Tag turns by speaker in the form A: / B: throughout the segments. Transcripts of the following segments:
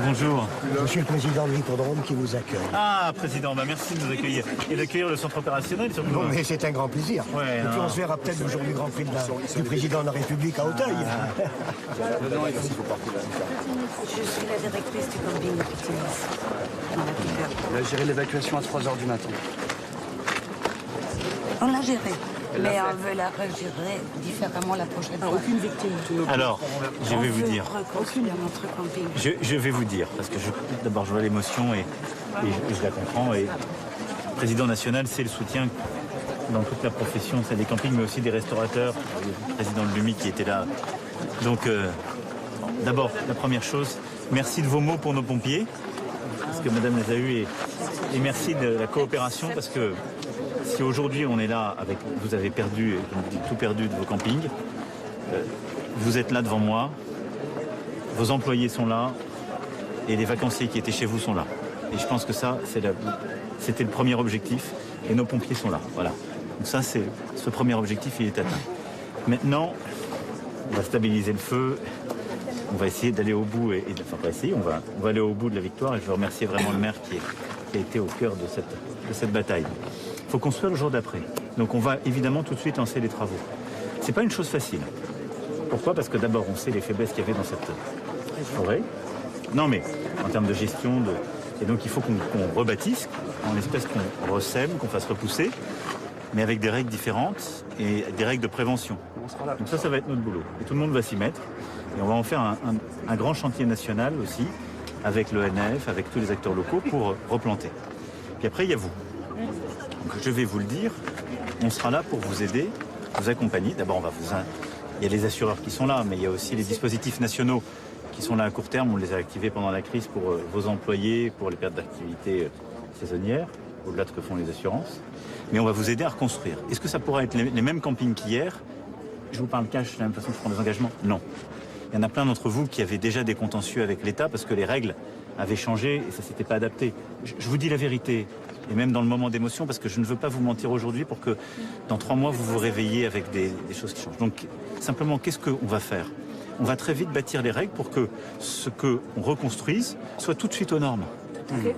A: Bonjour.
B: Je suis le président de l'Hippodrome qui vous accueille.
A: Ah, président, merci de nous accueillir. Et d'accueillir le centre opérationnel surtout.
B: Bon, mais c'est un grand plaisir.
A: Ouais,
B: et puis on se verra peut-être le jour du Grand Prix du président de la République à Auteuil.
C: Je suis la directrice du camping de Petit-Nice.
D: On a géré l'évacuation à 3h du matin.
C: On l'a gérée, mais on veut la regérer différemment la prochaine fois.
E: Aucune victime.
A: Alors, je vais vous dire.
C: Reconstruire notre camping.
A: Je vais vous dire, parce que d'abord je vois l'émotion et je la comprends. Et le président national, c'est le soutien dans toute la profession, c'est des campings, mais aussi des restaurateurs. Le président de l'UMI qui était là. Donc, d'abord, la première chose, merci de vos mots pour nos pompiers, parce que madame les a eus, et merci de la coopération, parce que si aujourd'hui on est là, vous avez perdu, tout perdu de vos campings, vous êtes là devant moi, vos employés sont là, et les vacanciers qui étaient chez vous sont là. Et je pense que ça, c'était le premier objectif, et nos pompiers sont là. Voilà. Donc ça, ce premier objectif, il est atteint. Maintenant, on va stabiliser le feu, on va essayer d'aller au bout, on va aller au bout de la victoire, et je veux remercier vraiment le maire qui a été au cœur de cette bataille. Il faut construire le jour d'après. Donc on va évidemment tout de suite lancer les travaux. C'est pas une chose facile. Pourquoi? Parce que d'abord on sait les faiblesses qu'il y avait dans cette forêt. Non mais en termes de gestion, et donc il faut qu'on rebâtisse, en espèce qu'on ressème, qu'on fasse repousser, mais avec des règles différentes et des règles de prévention. Donc ça va être notre boulot. Et tout le monde va s'y mettre. Et on va en faire un grand chantier national aussi, avec l'ONF, avec tous les acteurs locaux pour replanter. Puis après il y a vous. Donc, je vais vous le dire, on sera là pour vous aider, vous accompagner. D'abord, il y a les assureurs qui sont là, mais il y a aussi les dispositifs nationaux qui sont là à court terme. On les a activés pendant la crise pour vos employés, pour les pertes d'activité saisonnières, au-delà de ce que font les assurances. Mais on va vous aider à reconstruire. Est-ce que ça pourra être les mêmes campings qu'hier? Je vous parle cash, de la même façon que je prends des engagements? Non. Il y en a plein d'entre vous qui avaient déjà des contentieux avec l'État parce que les règles avaient changé et ça ne s'était pas adapté. Je vous dis la vérité. Et même dans le moment d'émotion, parce que je ne veux pas vous mentir aujourd'hui pour que dans 3 mois, vous vous réveillez avec des choses qui changent. Donc, simplement, qu'est-ce qu'on va faire? On va très vite bâtir les règles pour que ce qu'on reconstruise soit tout de suite aux normes.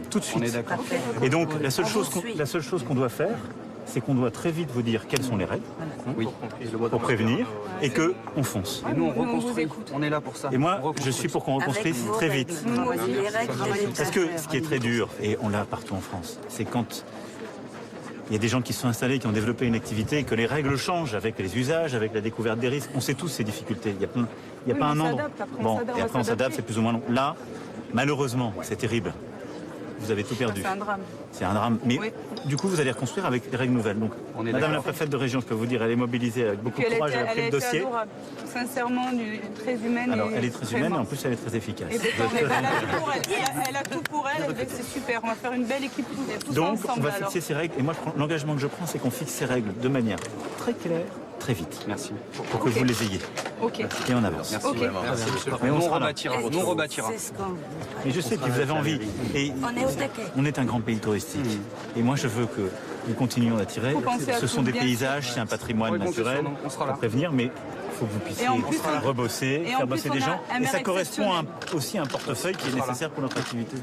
A: Tout de suite.
D: On est d'accord.
A: Et donc, la seule chose qu'on doit faire, c'est qu'on doit très vite vous dire quelles sont les règles,
D: Oui.
A: pour prévenir, et qu'on fonce.
D: Et nous, on reconstruit. On est là pour ça.
A: Et moi, je suis pour qu'on reconstruise
C: Avec vos
A: très
C: règles.
A: vite.
C: Nous aussi, les règles de l'État.
A: Parce que ce qui est très dur, et on l'a partout en France, c'est quand il y a des gens qui se sont installés, qui ont développé une activité, et que les règles changent avec les usages, avec la découverte des risques. On sait tous ces difficultés. Il n'y a pas un an. Bon, et après on s'adapte, c'est plus ou moins long. Là, malheureusement, c'est terrible. Vous avez tout perdu.
E: C'est un drame.
A: C'est un drame. Mais
E: Oui.
A: du coup, vous allez reconstruire avec des règles nouvelles. Donc,
D: On est
A: Madame la
D: d'accord.
A: préfète de région, je peux vous dire, elle est mobilisée avec beaucoup de
E: Puis
A: courage, elle a pris le
E: été
A: dossier.
E: adorable. Sincèrement, très humaine.
A: Alors,
E: et
A: elle est très humaine et en
E: vraiment.
A: plus, elle est très efficace.
E: Et pourtant, elle a tout pour elle. Elle a tout pour elle. C'est super. On va faire une belle équipe tous
A: Donc, on
E: ensemble.
A: va
E: alors.
A: fixer ces règles. Et moi, l'engagement que je prends, c'est qu'on fixe ces règles de manière très claire, très vite,
D: Merci.
A: pour que vous les ayez.
E: Ok.
A: Et on avance.
D: Merci.
E: Ok.
D: Merci, monsieur.
A: Mais on
D: Nous, on
A: sera là.
D: rebâtira. Nous, on rebâtira.
C: C'est ce qu'on...
A: Et je sais que vous avez envie. Et
C: On est au taquet.
A: on est un grand pays touristique. Et moi, je veux que nous continuions d'attirer.
E: Faut penser à
A: Ce
E: tout,
A: sont des
E: bien
A: paysages, c'est un patrimoine
D: Oui, comptez sur
A: naturel.
D: nous, on sera là.
A: Faut prévenir, mais il faut que vous puissiez
E: Et en plus,
A: rebosser,
E: et en
A: faire
E: plus,
A: bosser
E: on
A: des
E: a
A: gens.
E: un
A: Et
E: maire
A: ça correspond
E: exceptionnel.
A: aussi à un portefeuille qui est nécessaire pour notre activité.